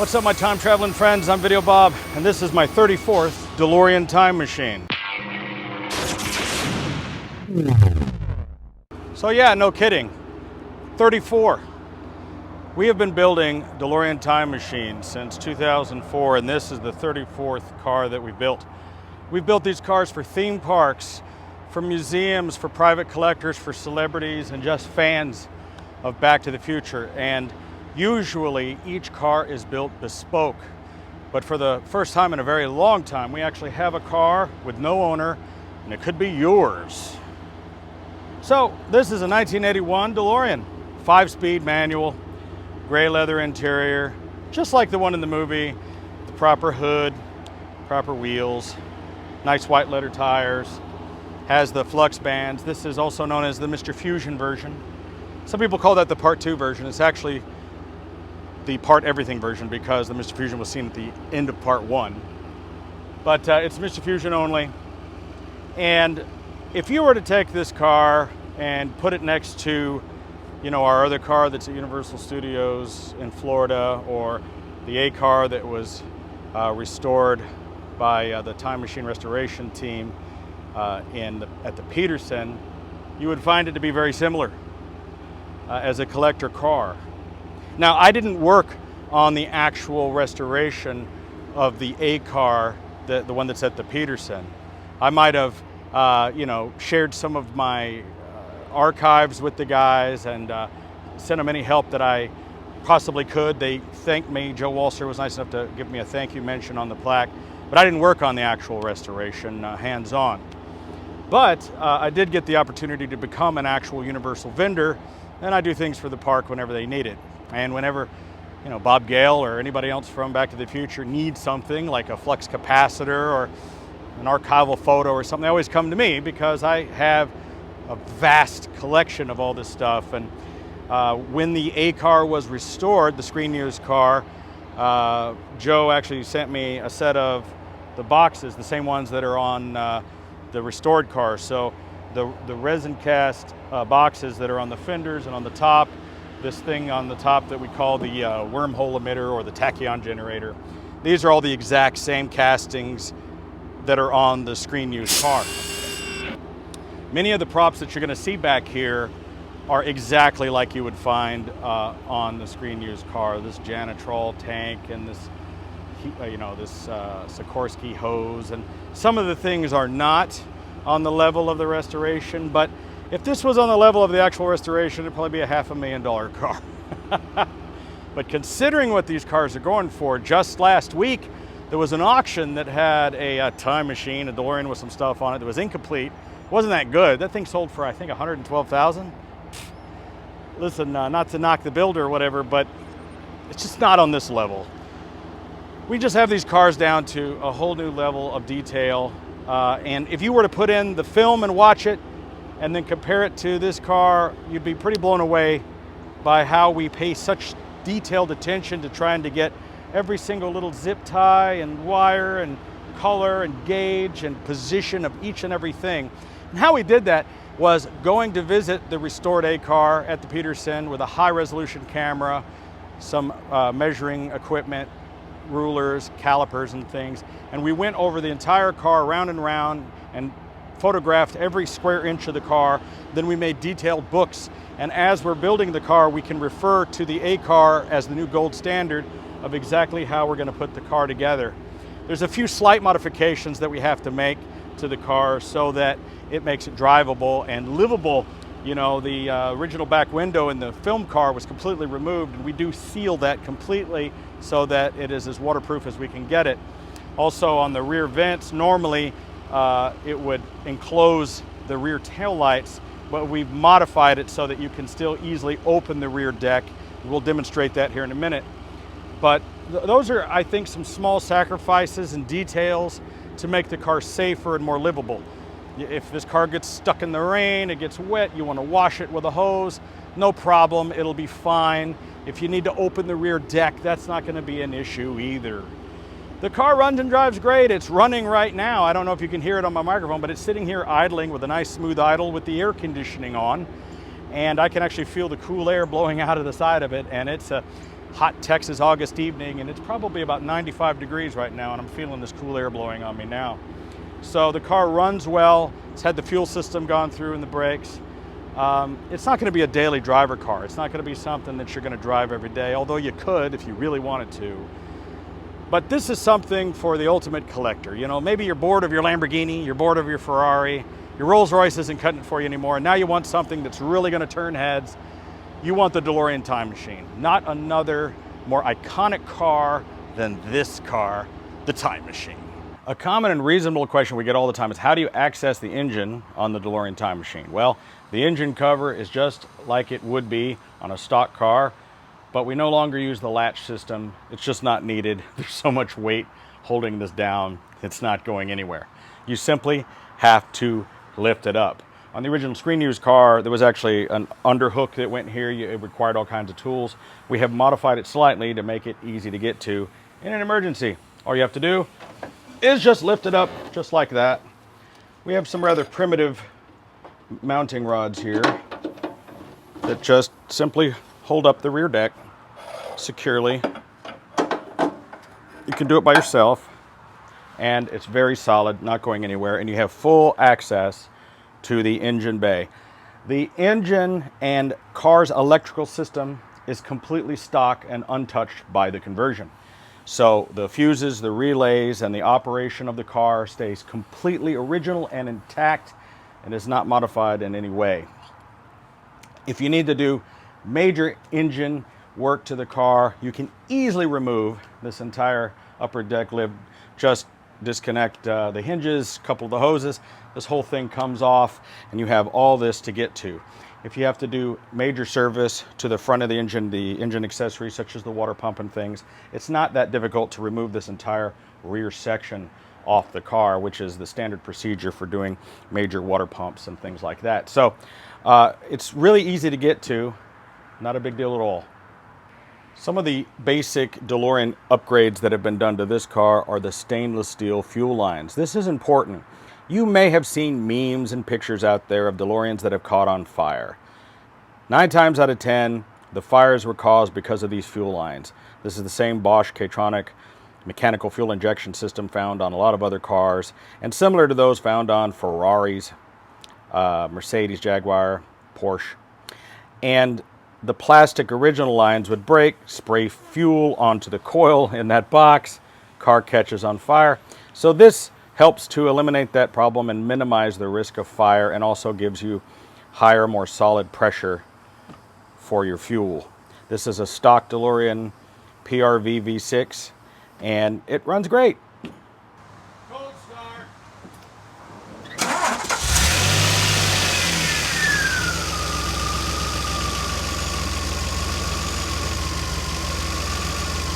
What's up, my time traveling friends? I'm Videobob, and this is my 34th DeLorean time machine. So yeah, no kidding, 34. We have been building DeLorean time machines since 2004, and this is the 34th car that we built. We've built these cars for theme parks, for museums, for private collectors, for celebrities, and just fans of Back to the Future. And usually each car is built bespoke, but for the first time in a very long time, we actually have a car with no owner, and it could be yours. So this is a 1981 DeLorean, 5-speed manual, gray leather interior, just like the one in the movie, the proper hood, proper wheels, nice white leather tires, has the flux bands. This is also known as the Mr. Fusion version. Some people call that the Part 2 version. It's actually the Part Everything version because the Mr. Fusion was seen at the end of Part 1. But it's Mr. Fusion only. And if you were to take this car and put it next to, our other car that's at Universal Studios in Florida, or the A car that was restored by the Time Machine Restoration team at the Peterson, you would find it to be very similar as a collector car. Now, I didn't work on the actual restoration of the A car, the one that's at the Peterson. I might have, shared some of my archives with the guys and sent them any help that I possibly could. They thanked me. Joe Walser was nice enough to give me a thank you mention on the plaque, but I didn't work on the actual restoration hands-on. But I did get the opportunity to become an actual Universal vendor, and I do things for the park whenever they need it. And whenever, Bob Gale or anybody else from Back to the Future needs something like a flux capacitor or an archival photo or something, they always come to me because I have a vast collection of all this stuff. And when the A car was restored, the screen used car, Joe actually sent me a set of the boxes, the same ones that are on the restored car. So the resin cast boxes that are on the fenders and on the top, this thing on the top that we call the wormhole emitter or the tachyon generator. These are all the exact same castings that are on the screen used car. Many of the props that you're going to see back here are exactly like you would find on the screen used car. This Janitrol tank and this Sikorsky hose, and some of the things are not on the level of the restoration, but if this was on the level of the actual restoration, it'd probably be a $500,000 car. But considering what these cars are going for, just last week there was an auction that had a time machine, a DeLorean with some stuff on it that was incomplete. Wasn't that good. That thing sold for, I think, $112,000. Listen, not to knock the builder or whatever, but it's just not on this level. We just have these cars down to a whole new level of detail. And if you were to put in the film and watch it and then compare it to this car, you'd be pretty blown away by how we pay such detailed attention to trying to get every single little zip tie and wire and color and gauge and position of each and everything. And how we did that was going to visit the restored A car at the Peterson with a high resolution camera, some measuring equipment, rulers, calipers and things, and we went over the entire car round and round and photographed every square inch of the car. Then we made detailed books, and as we're building the car, we can refer to the A car as the new gold standard of exactly how we're going to put the car together. There's a few slight modifications that we have to make to the car so that it makes it drivable and livable. The original back window in the film car was completely removed, and we do seal that completely so that it is as waterproof as we can get it. Also on the rear vents, normally it would enclose the rear tail lights, but we've modified it so that you can still easily open the rear deck. We'll demonstrate that here in a minute. But those are, I think, some small sacrifices and details to make the car safer and more livable. If this car gets stuck in the rain, it gets wet, you want to wash it with a hose, no problem, it'll be fine. If you need to open the rear deck, that's not going to be an issue either. The car runs and drives great. It's running right now. I don't know if you can hear it on my microphone, but it's sitting here idling with a nice smooth idle with the air conditioning on. And I can actually feel the cool air blowing out of the side of it. And it's a hot Texas August evening, and it's probably about 95 degrees right now, and I'm feeling this cool air blowing on me now. So the car runs well. It's had the fuel system gone through and the brakes. It's not going to be a daily driver car. It's not going to be something that you're going to drive every day, although you could if you really wanted to. But this is something for the ultimate collector. You know, maybe you're bored of your Lamborghini, you're bored of your Ferrari, your Rolls Royce isn't cutting it for you anymore, and now you want something that's really going to turn heads. You want the DeLorean Time Machine, not another more iconic car than this car, the Time Machine. A common and reasonable question we get all the time is, how do you access the engine on the DeLorean Time Machine? Well, the engine cover is just like it would be on a stock car, but we no longer use the latch system. It's just not needed. There's so much weight holding this down, it's not going anywhere. You simply have to lift it up. On the original screen use car, there was actually an underhook that went here. It required all kinds of tools. We have modified it slightly to make it easy to get to in an emergency. All you have to do is just lift it up just like that. We have some rather primitive mounting rods here that just simply hold up the rear deck securely. You can do it by yourself, and it's very solid, not going anywhere, and you have full access to the engine bay. The engine and car's electrical system is completely stock and untouched by the conversion. So the fuses, the relays, and the operation of the car stays completely original and intact and is not modified in any way. If you need to do major engine work to the car, you can easily remove this entire upper deck lid. Just disconnect the hinges, couple the hoses, this whole thing comes off, and you have all this to get to. If you have to do major service to the front of the engine accessories such as the water pump and things, it's not that difficult to remove this entire rear section off the car, which is the standard procedure for doing major water pumps and things like that. So it's really easy to get to, not a big deal at all. Some of the basic DeLorean upgrades that have been done to this car are the stainless steel fuel lines. This is important. You may have seen memes and pictures out there of DeLoreans that have caught on fire. 9 times out of 10, the fires were caused because of these fuel lines. This is the same Bosch K-tronic mechanical fuel injection system found on a lot of other cars, and similar to those found on Ferraris, Mercedes, Jaguar, Porsche. And the plastic original lines would break, spray fuel onto the coil in that box, car catches on fire. So this helps to eliminate that problem and minimize the risk of fire, and also gives you higher, more solid pressure for your fuel. This is a stock DeLorean PRV V6, and it runs great. Cold start.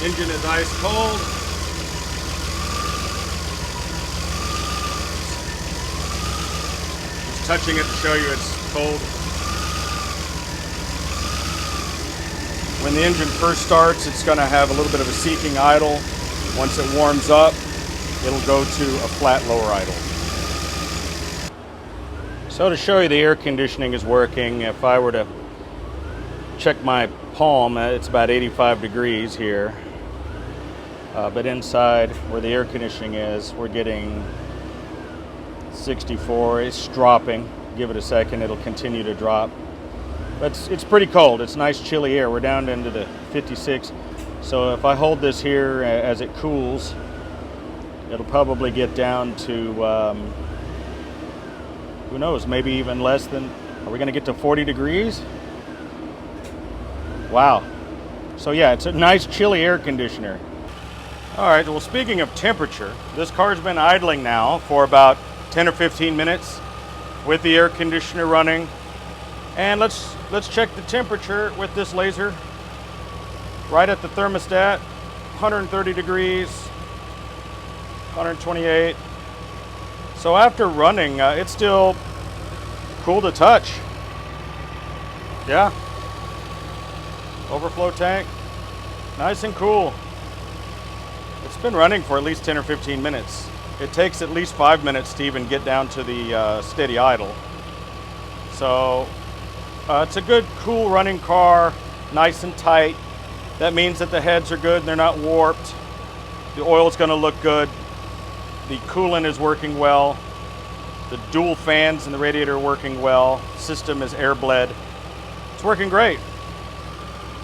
Engine is ice cold. Just touching it to show you it's cold. When the engine first starts, it's going to have a little bit of a seeking idle. Once it warms up, it'll go to a flat lower idle. So to show you the air conditioning is working, if I were to check my palm, it's about 85 degrees here. But inside where the air conditioning is, we're getting 64. It's dropping. Give it a second, it'll continue to drop. But it's pretty cold. It's nice chilly air. We're down into the 56. So if I hold this here as it cools, it'll probably get down to, who knows, maybe even less than, are we going to get to 40 degrees? Wow. So yeah, it's a nice chilly air conditioner. All right, well, speaking of temperature, this car's been idling now for about 10 or 15 minutes with the air conditioner running. And let's check the temperature with this laser. Right at the thermostat, 130 degrees, 128. So after running, it's still cool to touch. Yeah. Overflow tank, nice and cool. It's been running for at least 10 or 15 minutes. It takes at least 5 minutes to even get down to the steady idle. So it's a good, cool running car, nice and tight. That means that the heads are good and they're not warped. The oil is going to look good. The coolant is working well. The dual fans in the radiator are working well. System is air bled. It's working great.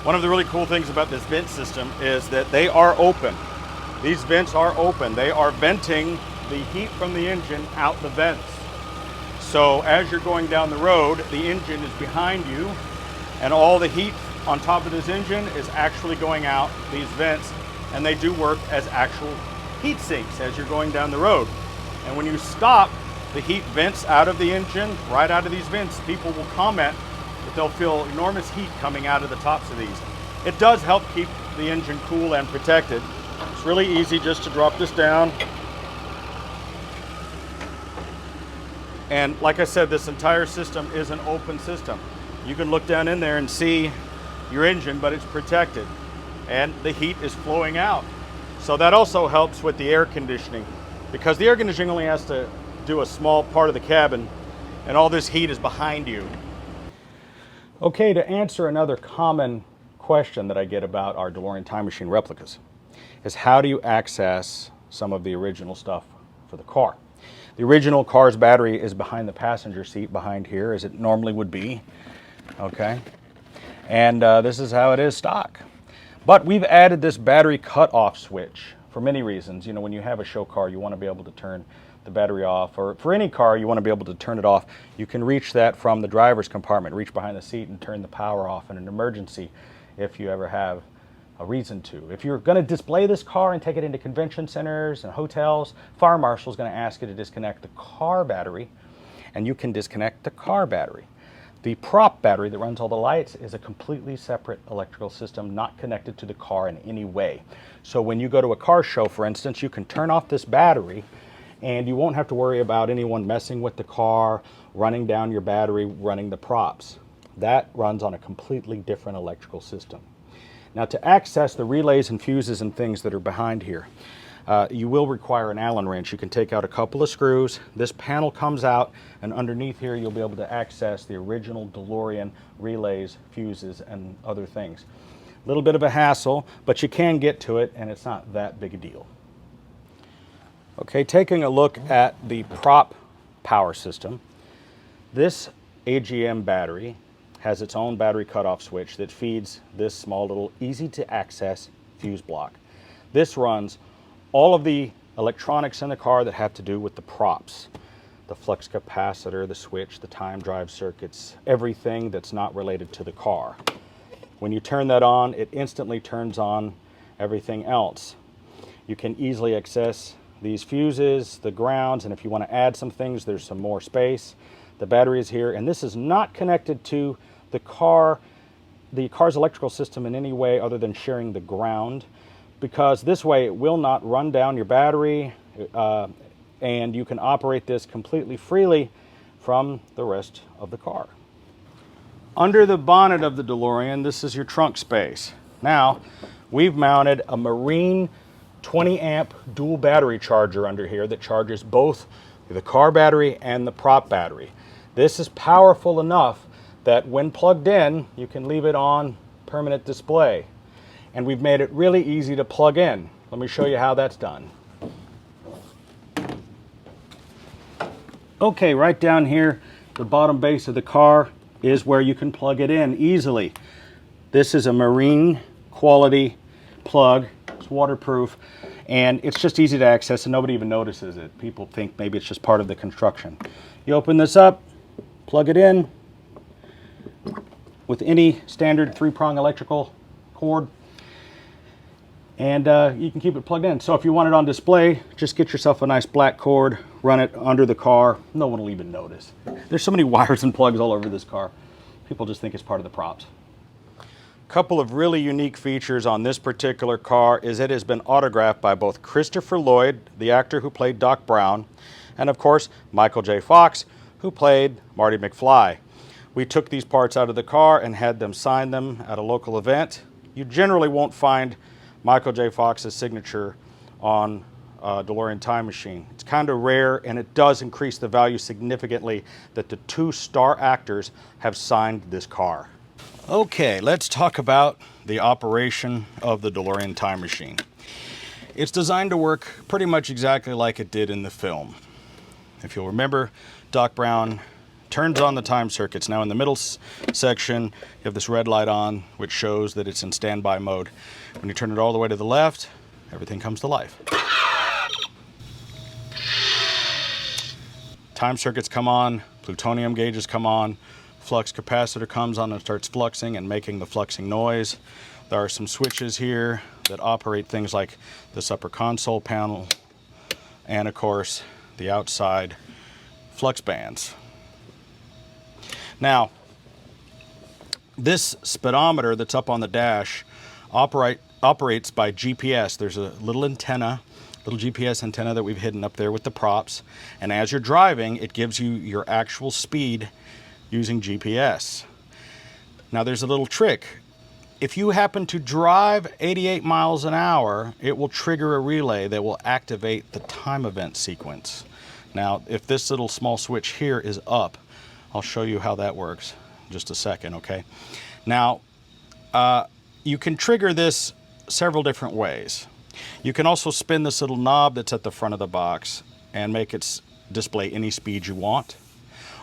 One of the really cool things about this vent system is that they are open. These vents are open. They are venting the heat from the engine out the vents. So as you're going down the road, the engine is behind you, and all the heat on top of this engine is actually going out these vents, and they do work as actual heat sinks as you're going down the road. And when you stop, the heat vents out of the engine, right out of these vents. People will comment that they'll feel enormous heat coming out of the tops of these. It does help keep the engine cool and protected. It's really easy just to drop this down. And like I said, this entire system is an open system. You can look down in there and see your engine, but it's protected. And the heat is flowing out. So that also helps with the air conditioning, because the air conditioning only has to do a small part of the cabin, and all this heat is behind you. Okay, to answer another common question that I get about our DeLorean Time Machine replicas is, how do you access some of the original stuff for the car? The original car's battery is behind the passenger seat behind here, as it normally would be, okay? And this is how it is stock. But we've added this battery cutoff switch for many reasons. You know, when you have a show car, you want to be able to turn the battery off, or for any car, you want to be able to turn it off. You can reach that from the driver's compartment, reach behind the seat and turn the power off in an emergency if you ever have a reason to. If you're going to display this car and take it into convention centers and hotels, fire marshal is going to ask you to disconnect the car battery, and you can disconnect the car battery. The prop battery that runs all the lights is a completely separate electrical system, not connected to the car in any way. So when you go to a car show, for instance, you can turn off this battery and you won't have to worry about anyone messing with the car, running down your battery, running the props. That runs on a completely different electrical system. Now, to access the relays and fuses and things that are behind here, you will require an Allen wrench. You can take out a couple of screws. This panel comes out, and underneath here you'll be able to access the original DeLorean relays, fuses, and other things. A little bit of a hassle, but you can get to it, and it's not that big a deal. Okay, taking a look at the prop power system, this AGM battery has its own battery cutoff switch that feeds this small little easy to access fuse block. This runs all of the electronics in the car that have to do with the props. The flux capacitor, the switch, the time drive circuits, everything that's not related to the car. When you turn that on, it instantly turns on everything else. You can easily access these fuses, the grounds, and if you want to add some things, there's some more space. The battery is here, and this is not connected to the car's electrical system in any way other than sharing the ground, because this way it will not run down your battery, and you can operate this completely freely from the rest of the car. Under the bonnet of the DeLorean, this is your trunk space. Now, we've mounted a Marine 20 amp dual battery charger under here that charges both the car battery and the prop battery. This is powerful enough that when plugged in, you can leave it on permanent display. And we've made it really easy to plug in. Let me show you how that's done. Okay, right down here, the bottom base of the car is where you can plug it in easily. This is a Marine quality plug. It's waterproof, and it's just easy to access, and nobody even notices it. People think maybe it's just part of the construction. You open this up, plug it in with any standard 3-prong electrical cord, and you can keep it plugged in. So if you want it on display, just get yourself a nice black cord, run it under the car. No one will even notice. There's so many wires and plugs all over this car. People just think it's part of the props. Couple of really unique features on this particular car is it has been autographed by both Christopher Lloyd, the actor who played Doc Brown, and of course Michael J. Fox, who played Marty McFly. We took these parts out of the car and had them sign them at a local event. You generally won't find Michael J. Fox's signature on a DeLorean Time Machine. It's kind of rare, and it does increase the value significantly that the 2 star actors have signed this car. Okay, let's talk about the operation of the DeLorean time machine. It's designed to work pretty much exactly like it did in the film. If you'll remember, Doc Brown turns on the time circuits. Now in the middle section, you have this red light on, which shows that it's in standby mode. When you turn it all the way to the left, everything comes to life. Time circuits come on, plutonium gauges come on, flux capacitor comes on and starts fluxing and making the fluxing noise. There are some switches here that operate things like this upper console panel and, of course, the outside flux bands. Now, this speedometer that's up on the dash operates by GPS. There's a little antenna, little GPS antenna that we've hidden up there with the props. And as you're driving, it gives you your actual speed using GPS. Now there's a little trick. If you happen to drive 88 miles an hour, it will trigger a relay that will activate the time event sequence. Now, if this little small switch here is up, I'll show you how that works in just a second, okay? Now, you can trigger this several different ways. You can also spin this little knob that's at the front of the box and make it display any speed you want.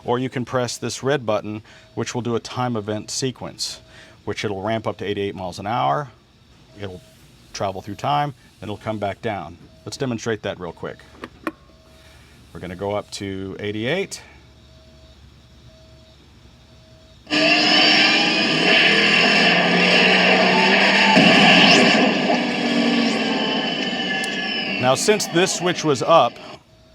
Or you can press this red button, which will do a time event sequence, which it'll ramp up to 88 miles an hour. It'll travel through time, then it'll come back down. Let's demonstrate that real quick. We're going to go up to 88. Now, since this switch was up,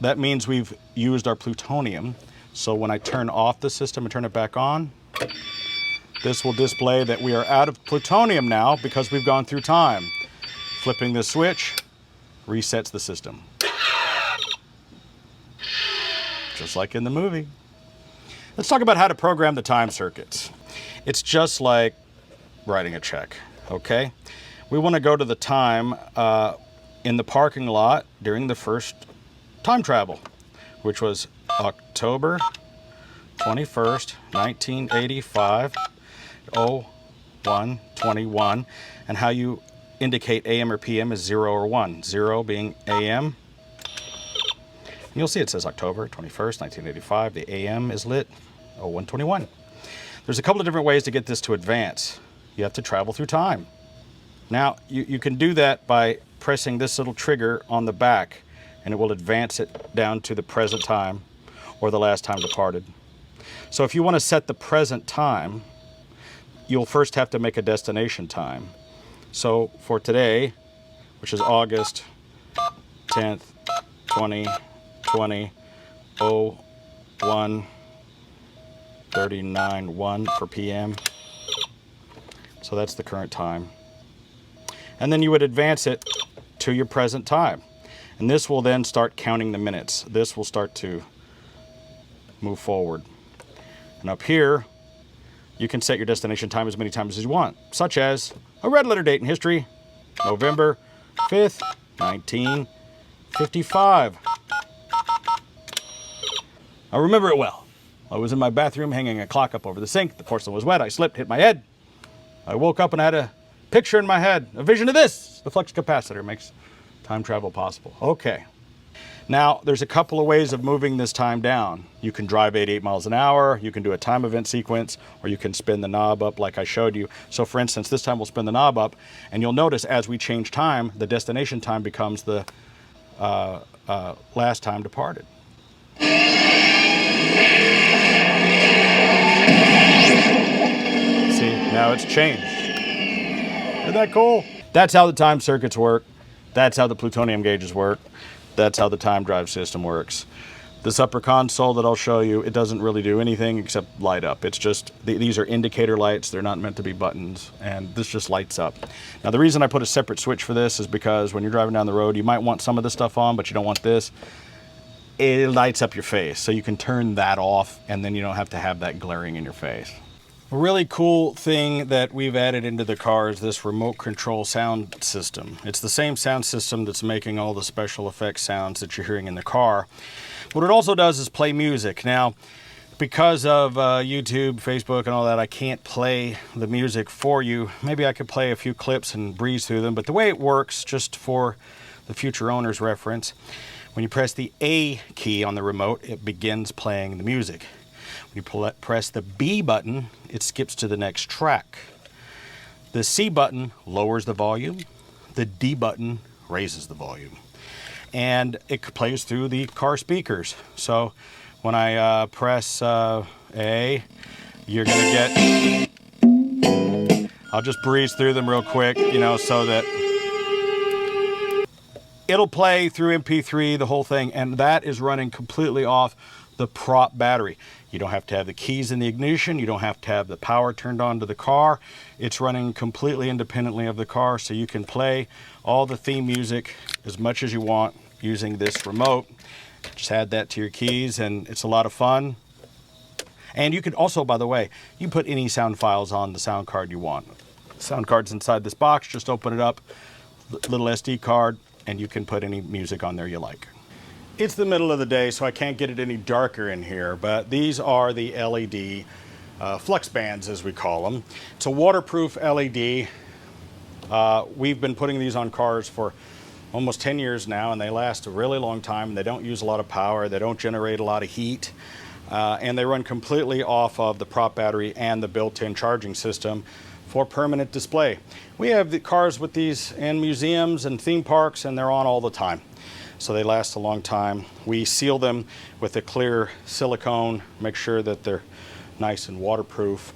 that means we've used our plutonium. So when I turn off the system and turn it back on, this will display that we are out of plutonium now because we've gone through time. Flipping this switch resets the system. Just like in the movie. Let's talk about how to program the time circuits. It's just like writing a check, okay? We want to go to the time in the parking lot during the first time travel, which was October 21st, 1985, 0121, and how you indicate AM or PM is 0 or 1. 0 being AM. And you'll see it says October 21st, 1985. The AM is lit 0121. There's a couple of different ways to get this to advance. You have to travel through time. Now, you can do that by pressing this little trigger on the back, and it will advance it down to the present time or the last time departed. So if you want to set the present time, you'll first have to make a destination time. So for today, which is August 10th, 2020, 01:39:1 for PM. So that's the current time. And then you would advance it to your present time. And this will then start counting the minutes. This will start to move forward. And up here, you can set your destination time as many times as you want, such as a red letter date in history, November 5th, 1955. I remember it well. I was in my bathroom hanging a clock up over the sink. The porcelain was wet. I slipped, hit my head. I woke up and had a picture in my head, a vision of this. The flux capacitor makes time travel possible. Okay. Now, there's a couple of ways of moving this time down. You can drive 88 miles an hour, you can do a time event sequence, or you can spin the knob up like I showed you. So for instance, this time we'll spin the knob up, and you'll notice as we change time, the destination time becomes the last time departed. See, now it's changed. Isn't that cool? That's how the time circuits work. That's how the plutonium gauges work. That's how the time drive system works. This upper console that I'll show you, it doesn't really do anything except light up. It's just, these are indicator lights. They're not meant to be buttons, and this just lights up. Now, the reason I put a separate switch for this is because when you're driving down the road, you might want some of this stuff on, but you don't want this. It lights up your face, so you can turn that off, and then you don't have to have that glaring in your face. A really cool thing that we've added into the car is this remote control sound system. It's the same sound system that's making all the special effects sounds that you're hearing in the car. What it also does is play music. Now, Because of YouTube, Facebook, and all that, I can't play the music for you. Maybe I could play a few clips and breeze through them, but the way it works, just for the future owner's reference, when you press the A key on the remote, it begins playing the music. When you press the B button, it skips to the next track. The C button lowers the volume. The D button raises the volume. And it plays through the car speakers. So when I press A, you're gonna get, I'll just breeze through them real quick, you know, so that it'll play through MP3, the whole thing, and that is running completely off the prop battery. You don't have to have the keys in the ignition, you don't have to have the power turned on to the car. It's running completely independently of the car, so you can play all the theme music as much as you want using this remote. Just add that to your keys and it's a lot of fun. And you can also, by the way, you put any sound files on the sound card you want. Sound card's inside this box, just open it up, little SD card, and you can put any music on there you like. It's the middle of the day, so I can't get it any darker in here, but these are the LED flux bands, as we call them. It's a waterproof LED. We've been putting these on cars for almost 10 years now, and they last a really long time. They don't use a lot of power, they don't generate a lot of heat, and they run completely off of the prop battery and the built-in charging system for permanent display. We have the cars with these in museums and theme parks, and they're on all the time. So they last a long time. We seal them with a clear silicone, make sure that they're nice and waterproof.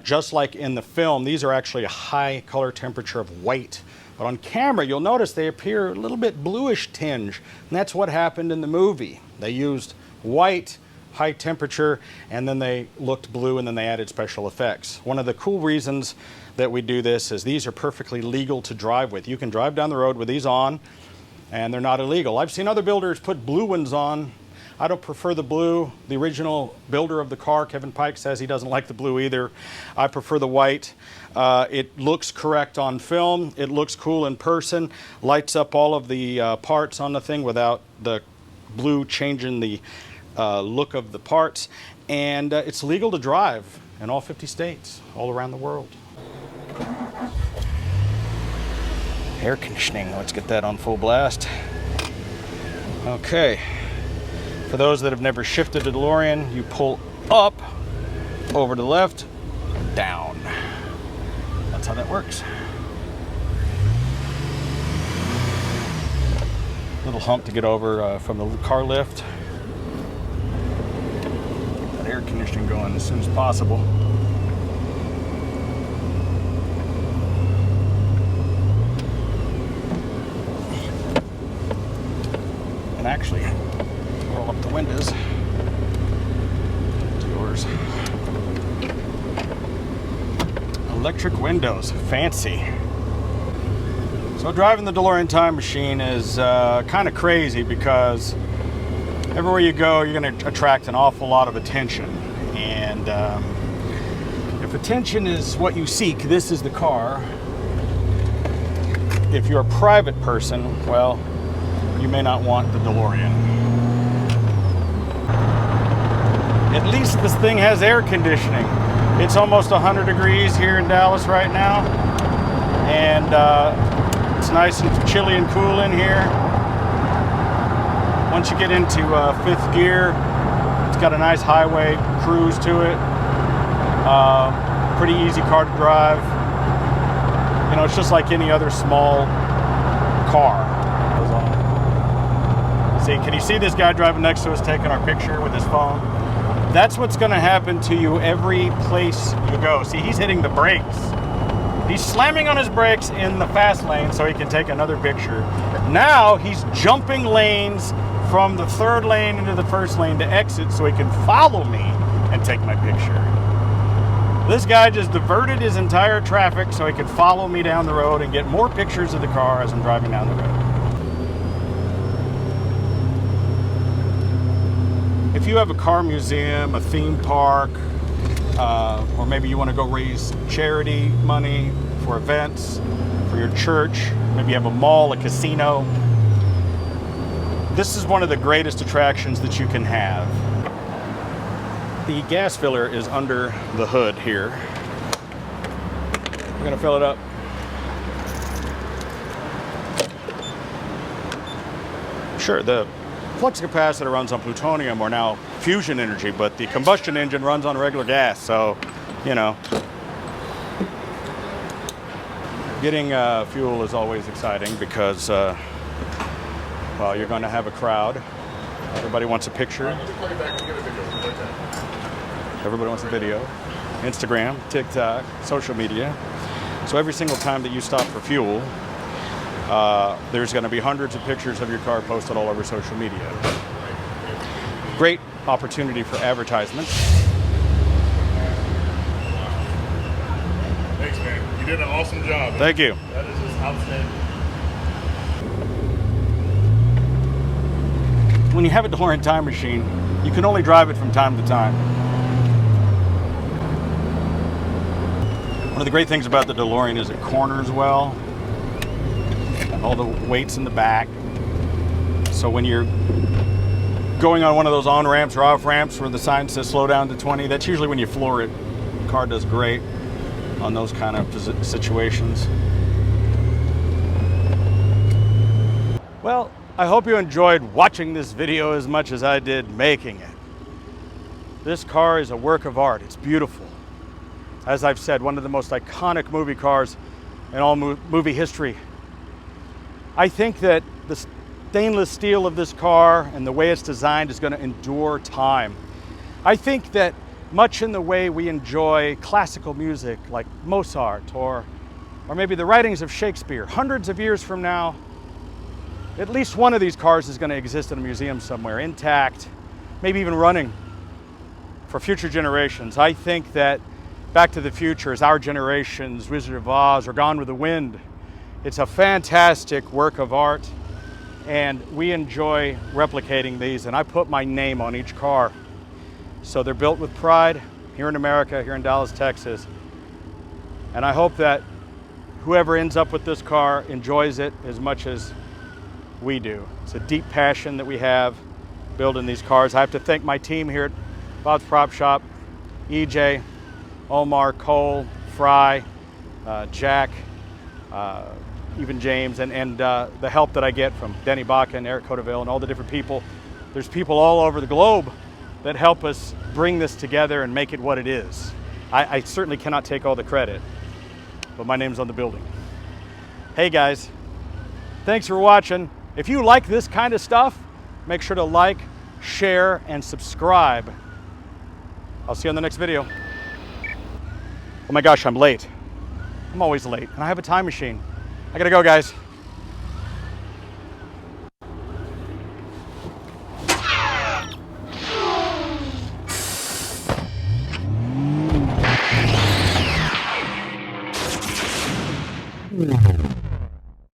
Just like in the film, these are actually a high color temperature of white. But on camera, you'll notice they appear a little bit bluish tinge, and that's what happened in the movie. They used white, high temperature, and then they looked blue, and then they added special effects. One of the cool reasons that we do this is these are perfectly legal to drive with. You can drive down the road with these on, and they're not illegal. I've seen other builders put blue ones on. I don't prefer the blue. The original builder of the car, Kevin Pike, says he doesn't like the blue either. I prefer the white. It looks correct on film. It looks cool in person. Lights up all of the parts on the thing without the blue changing the look of the parts. And it's legal to drive in all 50 states, all around the world. Air conditioning, let's get that on full blast. Okay. For those that have never shifted a DeLorean, you pull up, over to the left, down. That's how that works. Little hump to get over from the car lift. That air conditioning going as soon as possible. And actually, roll up the windows. Doors. Electric windows, fancy. So driving the DeLorean time machine is kind of crazy because everywhere you go, you're going to attract an awful lot of attention. And if attention is what you seek, this is the car. If you're a private person, well, you may not want the DeLorean. At least this thing has air conditioning. It's almost 100 degrees here in Dallas right now. And it's nice and chilly and cool in here. Once you get into fifth gear, it's got a nice highway cruise to it. Pretty easy car to drive. You know, it's just like any other small car. See, can you see this guy driving next to us taking our picture with his phone? That's what's going to happen to you every place you go. See, he's hitting the brakes. He's slamming on his brakes in the fast lane so he can take another picture. Now he's jumping lanes from the third lane into the first lane to exit so he can follow me and take my picture. This guy just diverted his entire traffic so he could follow me down the road and get more pictures of the car as I'm driving down the road. If you have a car museum, a theme park, or maybe you want to go raise charity money for events, for your church, maybe you have a mall, a casino, this is one of the greatest attractions that you can have. The gas filler is under the hood here. We're gonna fill it up. Sure, the flux capacitor runs on plutonium or now fusion energy, but the combustion engine runs on regular gas, so, you know. Getting fuel is always exciting because, well, you're going to have a crowd. Everybody wants a picture. Everybody wants a video. Instagram, TikTok, social media. So every single time that you stop for fuel, there's going to be hundreds of pictures of your car posted all over social media. Great opportunity for advertisement. Thanks, man. You did an awesome job. Thank you. That is just outstanding. When you have a DeLorean time machine, you can only drive it from time to time. One of the great things about the DeLorean is it corners well. All the weight's in the back. So when you're going on one of those on ramps or off ramps where the sign says slow down to 20, that's usually when you floor it. The car does great on those kind of situations. Well, I hope you enjoyed watching this video as much as I did making it. This car is a work of art. It's beautiful. As I've said, one of the most iconic movie cars in all movie history. I think that the stainless steel of this car and the way it's designed is going to endure time. I think that much in the way we enjoy classical music like Mozart or maybe the writings of Shakespeare, hundreds of years from now, at least one of these cars is going to exist in a museum somewhere, intact, maybe even running for future generations. I think that Back to the Future is our generation's Wizard of Oz or Gone with the Wind. It's a fantastic work of art, and we enjoy replicating these, and I put my name on each car. So they're built with pride here in America, here in Dallas, Texas. And I hope that whoever ends up with this car enjoys it as much as we do. It's a deep passion that we have building these cars. I have to thank my team here at Bob's Prop Shop, EJ, Omar, Cole, Fry, Jack, even James, and the help that I get from Denny Baca and Eric Codeville and all the different people. There's people all over the globe that help us bring this together and make it what it is. I certainly cannot take all the credit, but my name's on the building. Hey guys, thanks for watching. If you like this kind of stuff, make sure to like, share, and subscribe. I'll see you on the next video. Oh my gosh, I'm late. I'm always late, and I have a time machine. I gotta go, guys. Mm-hmm.